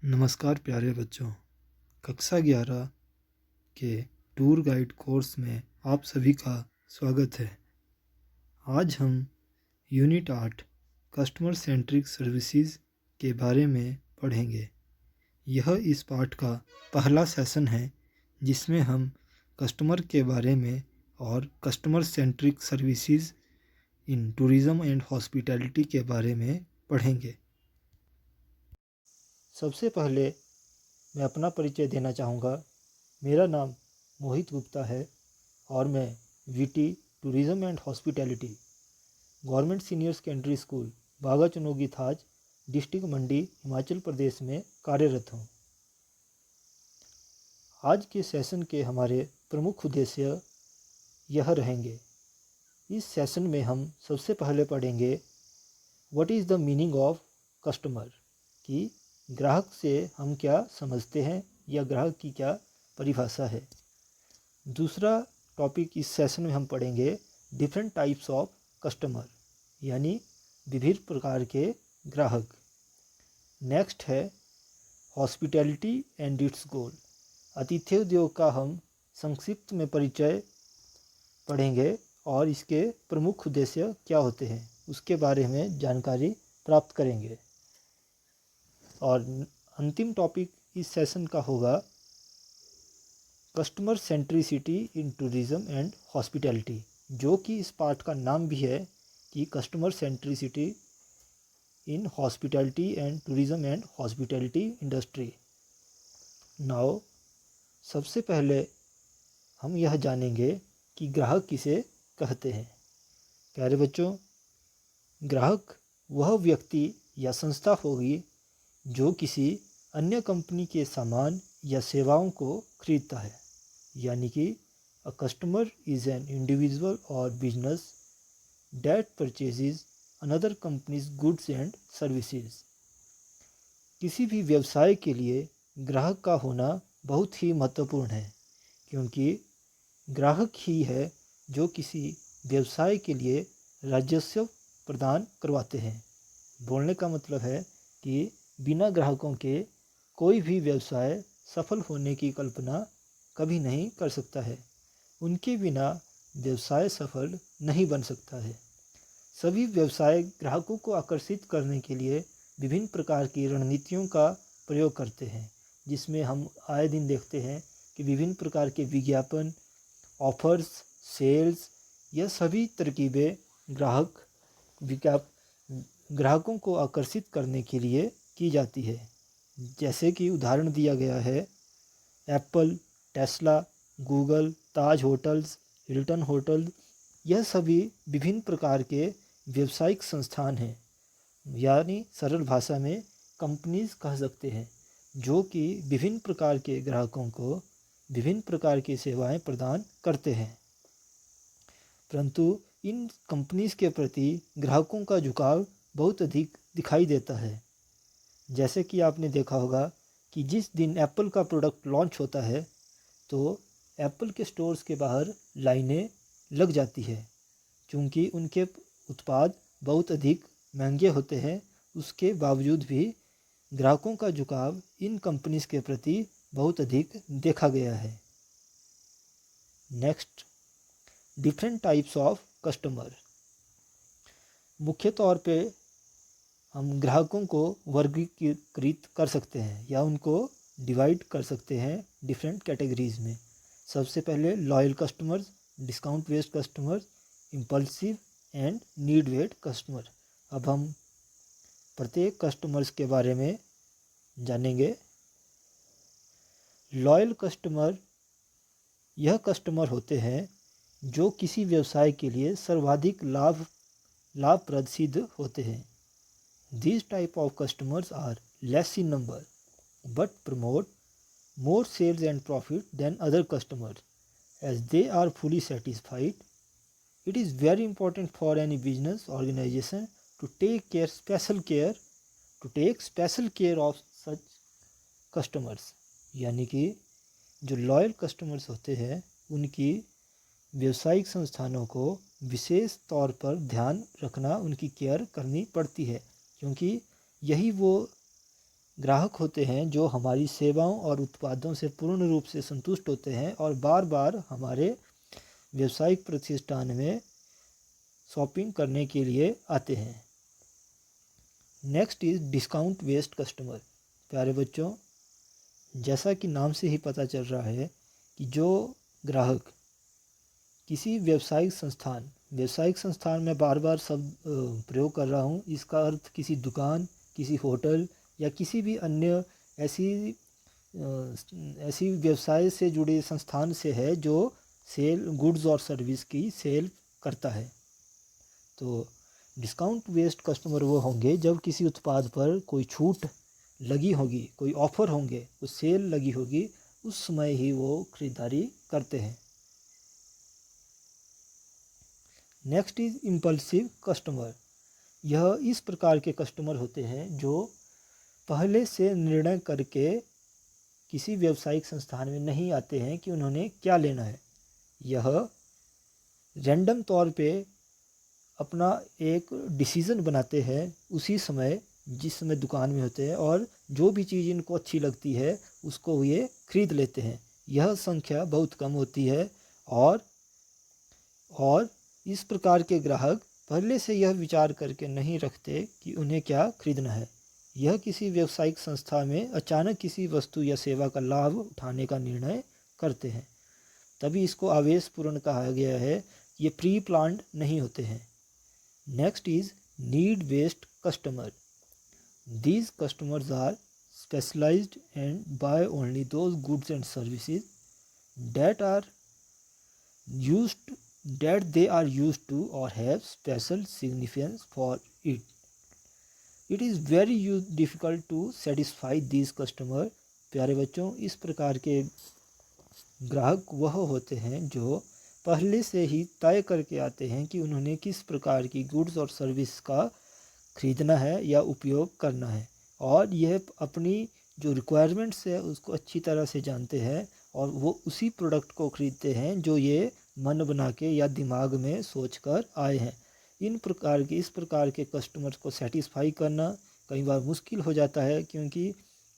नमस्कार प्यारे बच्चों। कक्षा 11 के टूर गाइड कोर्स में आप सभी का स्वागत है। आज हम यूनिट 8 कस्टमर सेंट्रिक सर्विसेज के बारे में पढ़ेंगे। यह इस पाठ का पहला सेशन है जिसमें हम कस्टमर के बारे में और customer centric services in tourism and hospitality के बारे में पढ़ेंगे। सबसे पहले मैं अपना परिचय देना चाहूँगा। मेरा नाम मोहित गुप्ता है और मैं VT tourism and hospitality government senior secondary school बागा चुनोगी थाज डिस्ट्रिक्ट मंडी हिमाचल प्रदेश में कार्यरत हूँ। आज के सेशन के हमारे प्रमुख उद्देश्य यह रहेंगे। इस सेशन में हम सबसे पहले पढ़ेंगे what is the meaning of customer, कि ग्राहक से हम क्या समझते हैं या ग्राहक की क्या परिभाषा है। दूसरा टॉपिक इस सेशन में हम पढ़ेंगे डिफरेंट टाइप्स ऑफ कस्टमर, यानी विभिन्न प्रकार के ग्राहक। नेक्स्ट है हॉस्पिटैलिटी एंड इट्स गोल, आतिथ्य उद्योग का हम संक्षिप्त में परिचय पढ़ेंगे और इसके प्रमुख उद्देश्य क्या होते हैं उसके बारे में जानकारी प्राप्त करेंगे। और अंतिम टॉपिक इस सेशन का होगा customer centricity in tourism and hospitality, जो कि इस पाठ का नाम भी है कि customer centricity in hospitality and tourism and hospitality industry. Now सबसे पहले हम यह जानेंगे कि ग्राहक किसे कहते हैं। प्यारे बच्चों, ग्राहक वह व्यक्ति या संस्था होगी जो किसी अन्य कंपनी के सामान या सेवाओं को खरीदता है, यानी कि a customer is an individual और business that purchases another companies goods and services. किसी भी व्यवसाय के लिए ग्राहक का होना बहुत ही महत्वपूर्ण है, क्योंकि ग्राहक ही है जो किसी व्यवसाय के लिए राजस्व प्रदान करवाते हैं। बोलने का मतलब है कि बिना ग्राहकों के कोई भी व्यवसाय सफल होने की कल्पना कभी नहीं कर सकता है। उनके बिना व्यवसाय सफल नहीं बन सकता है। सभी व्यवसाय ग्राहकों को आकर्षित करने के लिए विभिन्न प्रकार की रणनीतियों का प्रयोग करते हैं, जिसमें हम आए दिन देखते हैं कि विभिन्न प्रकार के विज्ञापन, ऑफर्स, सेल्स, यह सभी तरकीबें ग्राहकों को आकर्षित करने के लिए की जाती है। जैसे कि उदाहरण दिया गया है एप्पल, टेस्ला, गूगल, ताज होटल्स, हिल्टन होटल, यह सभी विभिन्न प्रकार के व्यावसायिक संस्थान हैं, यानी सरल भाषा में कंपनीज कह सकते हैं, जो कि विभिन्न प्रकार के ग्राहकों को विभिन्न प्रकार की सेवाएं प्रदान करते हैं। परंतु इन कंपनीज के प्रति ग्राहकों का झुकाव बहुत अधिक दिखाई देता है। जैसे कि आपने देखा होगा कि जिस दिन एप्पल का प्रोडक्ट लॉन्च होता है तो एप्पल के स्टोर्स के बाहर लाइनें लग जाती है, क्योंकि उनके उत्पाद बहुत अधिक महंगे होते हैं। उसके बावजूद भी ग्राहकों का झुकाव इन कंपनीज के प्रति बहुत अधिक देखा गया है। Next, different types of customer. मुख्य तौर पे हम ग्राहकों को वर्गीकृत कर सकते हैं या उनको डिवाइड कर सकते हैं डिफरेंट कैटेगरीज में। सबसे पहले loyal customers, discount based customers, impulsive and need based customer. अब हम प्रत्येक कस्टमर्स के बारे में जानेंगे। लॉयल कस्टमर यह कस्टमर होते हैं जो किसी व्यवसाय के लिए सर्वाधिक लाभप्रद सिद्ध होते हैं। These type of customers are less in number but promote more sales and profit than other customers as they are fully satisfied. It is very important for any business organization to take special care of such customers। यानी कि जो loyal customers होते हैं उनकी व्यवसायिक संस्थानों को विशेष तौर पर ध्यान रखना, उनकी केयर करनी पड़ती है, क्योंकि यही वो ग्राहक होते हैं जो हमारी सेवाओं और उत्पादों से पूर्ण रूप से संतुष्ट होते हैं और बार बार हमारे व्यावसायिक प्रतिष्ठान में शॉपिंग करने के लिए आते हैं। Next is discount based customer. प्यारे बच्चों, जैसा कि नाम से ही पता चल रहा है कि जो ग्राहक किसी व्यावसायिक संस्थान में बार बार शब्द प्रयोग कर रहा हूँ, इसका अर्थ किसी दुकान, किसी होटल या किसी भी अन्य ऐसी व्यवसाय से जुड़े संस्थान से है जो सेल गुड्स और सर्विस की सेल करता है। तो डिस्काउंट बेस्ड कस्टमर वो होंगे जब किसी उत्पाद पर कोई छूट लगी होगी, कोई ऑफर होंगे, कोई सेल लगी होगी, उस समय ही वो खरीदारी करते हैं। Next is impulsive customer. यह इस प्रकार के कस्टमर होते हैं जो पहले से निर्णय करके किसी व्यावसायिक संस्थान में नहीं आते हैं कि उन्होंने क्या लेना है। यह रैंडम तौर पे अपना एक डिसीज़न बनाते हैं उसी समय जिस समय दुकान में होते हैं, और जो भी चीज़ इनको अच्छी लगती है उसको ये खरीद लेते हैं। यह संख्या बहुत कम होती है और इस प्रकार के ग्राहक पहले से यह विचार करके नहीं रखते कि उन्हें क्या खरीदना है। यह किसी व्यावसायिक संस्था में अचानक किसी वस्तु या सेवा का लाभ उठाने का निर्णय करते हैं, तभी इसको आवेशपूर्ण कहा गया है। ये प्री प्लान्ड नहीं होते हैं। Next is need based customer. These customers are specialized and buy only those goods and services that they are used to or have special significance for it. It is very difficult to satisfy these customers. प्यारे बच्चों, इस प्रकार के ग्राहक वह होते हैं जो पहले से ही तय करके आते हैं कि उन्होंने किस प्रकार की गुड्स और सर्विस का खरीदना है या उपयोग करना है, और यह अपनी जो रिक्वायरमेंट्स है उसको अच्छी तरह से जानते हैं और वो उसी प्रोडक्ट को खरीदते हैं जो ये मन बना के या दिमाग में सोच कर आए हैं। इस प्रकार के कस्टमर्स को सेटिस्फाई करना कई बार मुश्किल हो जाता है, क्योंकि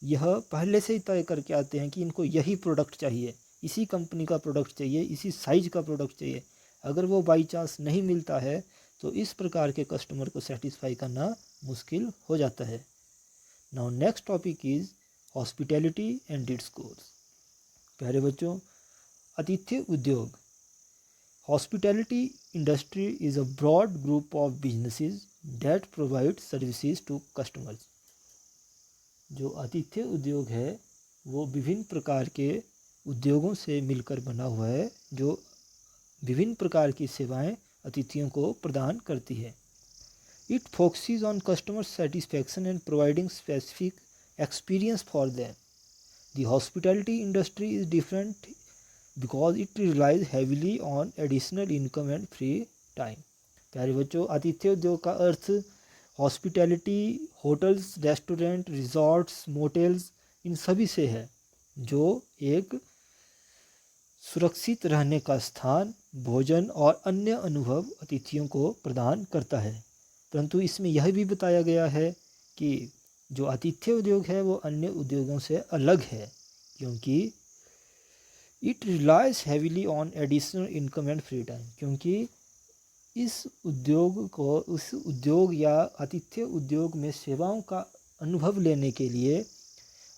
यह पहले से ही तय करके आते हैं कि इनको यही प्रोडक्ट चाहिए, इसी कंपनी का प्रोडक्ट चाहिए, इसी साइज का प्रोडक्ट चाहिए। अगर वो बाई चांस नहीं मिलता है तो इस प्रकार के कस्टमर को सेटिस्फाई करना मुश्किल हो जाता है। Now next topic is hospitality and its course. प्यारे बच्चों, आतिथ्य उद्योग। Hospitality industry is a broad group of businesses that provide services to customers. जो आतिथ्य उद्योग है वो विभिन्न प्रकार के उद्योगों से मिलकर बना हुआ है जो विभिन्न प्रकार की सेवाएं अतिथियों को प्रदान करती है। It focuses on customer satisfaction and providing specific experience for them. The hospitality industry is different because it relies heavily on additional income and free time. प्यारे बच्चों, आतिथ्य उद्योग का अर्थ hospitality, hotels, restaurant, resorts, motels, इन सभी से है, जो एक सुरक्षित रहने का स्थान, भोजन और अन्य अनुभव अतिथियों को प्रदान करता है। परंतु इसमें यह भी बताया गया है कि जो आतिथ्य उद्योग है वो अन्य उद्योगों से अलग है, क्योंकि it relies heavily on additional income and free time. क्योंकि इस उद्योग या आतिथ्य उद्योग में सेवाओं का अनुभव लेने के लिए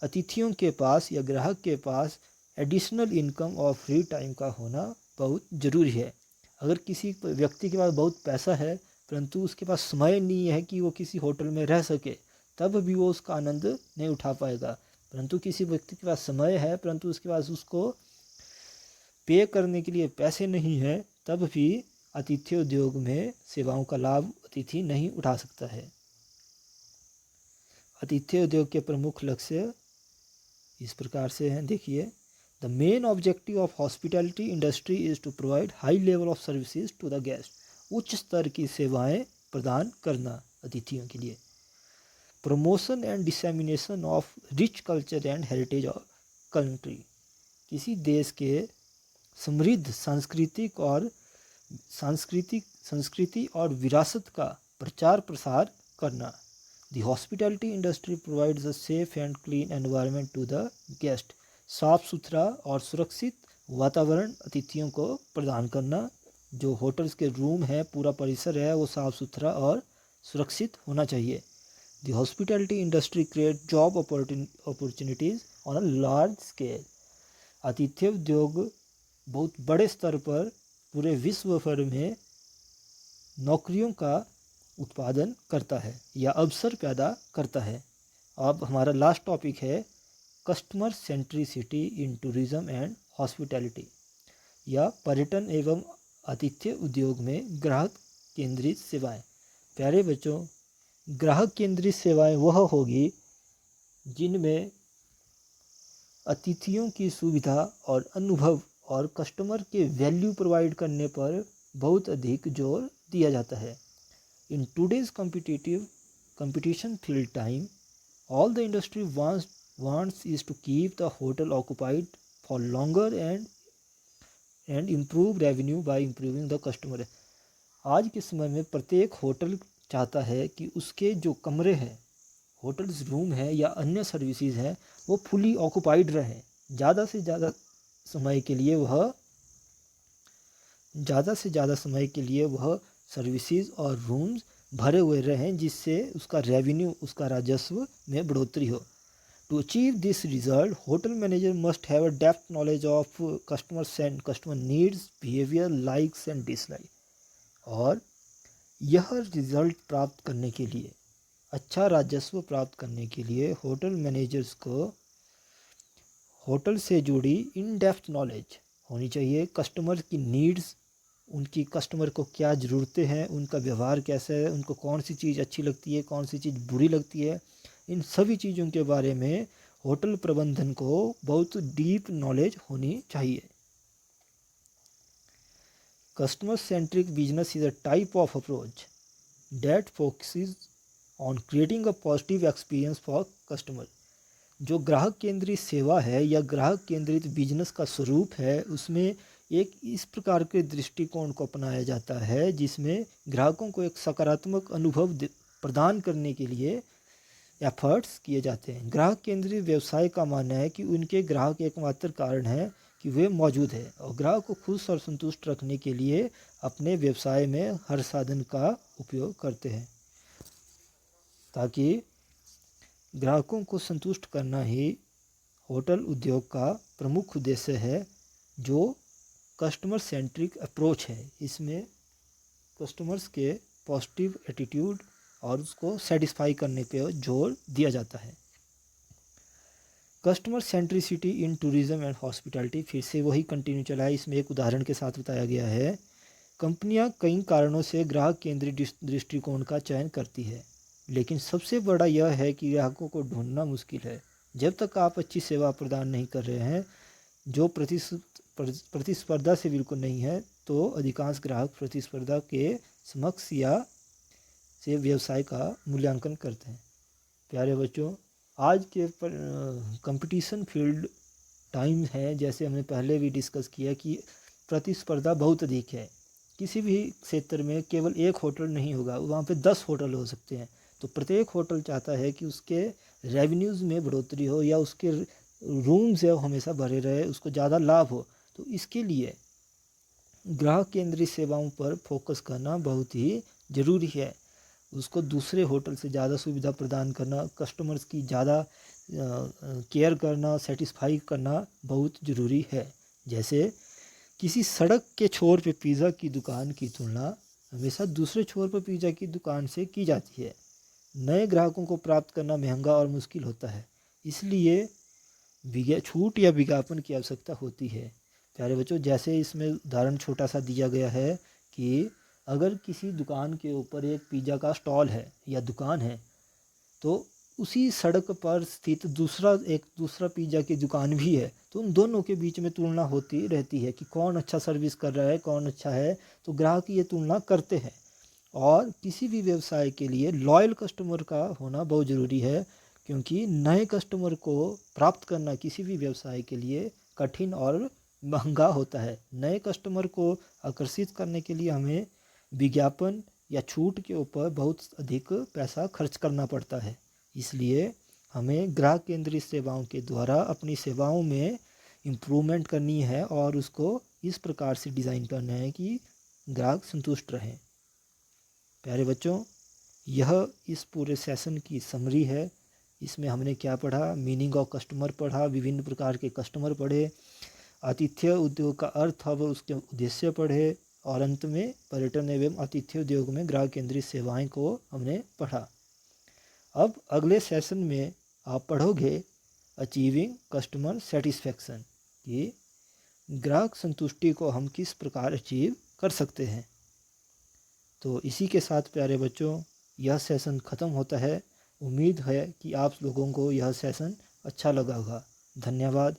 अतिथियों के पास या ग्राहक के पास एडिशनल इनकम और फ्री टाइम का होना बहुत ज़रूरी है। अगर किसी व्यक्ति के पास बहुत पैसा है परंतु उसके पास समय नहीं है कि वो किसी होटल में रह सके, तब भी वो उसका आनंद नहीं उठा पाएगा। परंतु किसी व्यक्ति के पास समय है परंतु उसके पास उसको पे करने के लिए पैसे नहीं है, तब भी आतिथ्य उद्योग में सेवाओं का लाभ अतिथि नहीं उठा सकता है। आतिथ्य उद्योग के प्रमुख लक्ष्य इस प्रकार से हैं, देखिए। The main objective of hospitality industry is to provide high level of services to the guest. उच्च स्तर की सेवाएं प्रदान करना अतिथियों के लिए। Promotion and dissemination of rich culture and heritage of country. किसी देश के समृद्ध संस्कृति और विरासत का प्रचार प्रसार करना। The hospitality industry provides a safe and clean environment to the guest. साफ़ सुथरा और सुरक्षित वातावरण अतिथियों को प्रदान करना। जो होटल्स के रूम है, पूरा परिसर है, वो साफ़ सुथरा और सुरक्षित होना चाहिए। The hospitality industry create job opportunities on a large scale. आतिथ्य उद्योग बहुत बड़े स्तर पर पूरे विश्व भर में नौकरियों का उत्पादन करता है या अवसर पैदा करता है। अब हमारा लास्ट टॉपिक है customer centricity in tourism and hospitality, या पर्यटन एवं आतिथ्य उद्योग में ग्राहक केंद्रित सेवाएं। प्यारे बच्चों, ग्राहक केंद्रित सेवाएं वह होगी जिनमें अतिथियों की सुविधा और अनुभव और कस्टमर के वैल्यू प्रोवाइड करने पर बहुत अधिक जोर दिया जाता है। In today's competition filled time, all the industry wants is to keep the hotel occupied for longer and improve revenue by improving the customer। आज के समय में प्रत्येक होटल चाहता है कि उसके जो कमरे हैं, होटल्स रूम है या अन्य सर्विसेज हैं, वो फुली ऑक्युपाइड रहें। ज़्यादा से ज़्यादा समय के लिए वह सर्विसेज और रूम्स भरे हुए रहें, जिससे उसका रेवेन्यू, उसका राजस्व में बढ़ोतरी हो। To achieve this result, hotel manager must have a depth knowledge of customer needs, behaviour, likes and dislike. और यह रिजल्ट प्राप्त करने के लिए, अच्छा राजस्व प्राप्त करने के लिए होटल मैनेजर्स को होटल से जुड़ी इन डेप्थ नॉलेज होनी चाहिए। कस्टमर की नीड्स, उनकी कस्टमर को क्या ज़रूरतें हैं, उनका व्यवहार कैसा है, उनको कौन सी चीज़ अच्छी लगती है, कौन सी चीज़ बुरी लगती है, इन सभी चीज़ों के बारे में होटल प्रबंधन को बहुत डीप नॉलेज होनी चाहिए। Customer centric business is a type of approach that focuses on creating a positive experience for customer. जो ग्राहक केंद्रित सेवा है या ग्राहक केंद्रित बिजनेस का स्वरूप है, उसमें एक इस प्रकार के दृष्टिकोण को अपनाया जाता है जिसमें ग्राहकों को एक सकारात्मक अनुभव प्रदान करने के लिए एफर्ट्स किए जाते हैं। ग्राहक केंद्रित व्यवसाय का मानना है कि उनके ग्राहक एकमात्र कारण है कि वे मौजूद है, और ग्राहक को खुश और संतुष्ट रखने के लिए अपने व्यवसाय में हर साधन का उपयोग करते हैं। ताकि ग्राहकों को संतुष्ट करना ही होटल उद्योग का प्रमुख उद्देश्य है, जो कस्टमर सेंट्रिक अप्रोच है। इसमें कस्टमर्स के पॉजिटिव एटीट्यूड और उसको सेटिस्फाई करने पे जोर दिया जाता है। Customer centricity in tourism and hospitality, फिर से वही कंटिन्यू चला है। इसमें एक उदाहरण के साथ बताया गया है। कंपनियां कई कारणों से ग्राहक केंद्रित दृष्टिकोण का चयन करती है, लेकिन सबसे बड़ा यह है कि ग्राहकों को ढूंढना मुश्किल है। जब तक आप अच्छी सेवा प्रदान नहीं कर रहे हैं जो प्रतिस्पर्धा से बिल्कुल नहीं है, तो अधिकांश ग्राहक प्रतिस्पर्धा के समक्ष या से व्यवसाय का मूल्यांकन करते हैं। प्यारे बच्चों, आज के कंपटीशन फील्ड टाइम है, जैसे हमने पहले भी डिस्कस किया कि प्रतिस्पर्धा बहुत अधिक है। किसी भी क्षेत्र में केवल एक होटल नहीं होगा, वहाँ पे 10 होटल हो सकते हैं। तो प्रत्येक होटल चाहता है कि उसके रेवेन्यूज़ में बढ़ोतरी हो या उसके रूम्स है वो हमेशा भरे रहे, उसको ज़्यादा लाभ हो। तो इसके लिए ग्राहक केंद्रित सेवाओं पर फोकस करना बहुत ही ज़रूरी है। उसको दूसरे होटल से ज़्यादा सुविधा प्रदान करना, कस्टमर्स की ज़्यादा केयर करना, सेटिस्फाई करना बहुत ज़रूरी है। जैसे किसी सड़क के छोर पे पिज़्ज़ा की दुकान की तुलना हमेशा दूसरे छोर पर पिज़्ज़ा की दुकान से की जाती है। नए ग्राहकों को प्राप्त करना महंगा और मुश्किल होता है, इसलिए छूट या विज्ञापन की आवश्यकता होती है। प्यारे बच्चों, जैसे इसमें उदाहरण छोटा सा दिया गया है कि अगर किसी दुकान के ऊपर एक पिज़्ज़ा का स्टॉल है या दुकान है, तो उसी सड़क पर स्थित दूसरा पिज़्ज़ा की दुकान भी है, तो उन दोनों के बीच में तुलना होती रहती है कि कौन अच्छा सर्विस कर रहा है, कौन अच्छा है। तो ग्राहक ये तुलना करते हैं। और किसी भी व्यवसाय के लिए लॉयल कस्टमर का होना बहुत ज़रूरी है, क्योंकि नए कस्टमर को प्राप्त करना किसी भी व्यवसाय के लिए कठिन और महंगा होता है। नए कस्टमर को आकर्षित करने के लिए हमें विज्ञापन या छूट के ऊपर बहुत अधिक पैसा खर्च करना पड़ता है। इसलिए हमें ग्राहक केंद्रित सेवाओं के द्वारा अपनी सेवाओं में इम्प्रूवमेंट करनी है और उसको इस प्रकार से डिज़ाइन करना है कि ग्राहक संतुष्ट रहें। प्यारे बच्चों, यह इस पूरे सेशन की समरी है। इसमें हमने क्या पढ़ा? मीनिंग ऑफ कस्टमर पढ़ा, विभिन्न प्रकार के कस्टमर पढ़े, आतिथ्य उद्योग का अर्थ व उसके उद्देश्य पढ़े, और अंत में पर्यटन एवं आतिथ्य उद्योग में ग्राहक केंद्रित सेवाएं को हमने पढ़ा। अब अगले सेशन में आप पढ़ोगे अचीविंग कस्टमर सेटिस्फैक्शन, कि ग्राहक संतुष्टि को हम किस प्रकार अचीव कर सकते हैं। तो इसी के साथ प्यारे बच्चों यह सेशन ख़त्म होता है। उम्मीद है कि आप लोगों को यह सेशन अच्छा लगा होगा। धन्यवाद।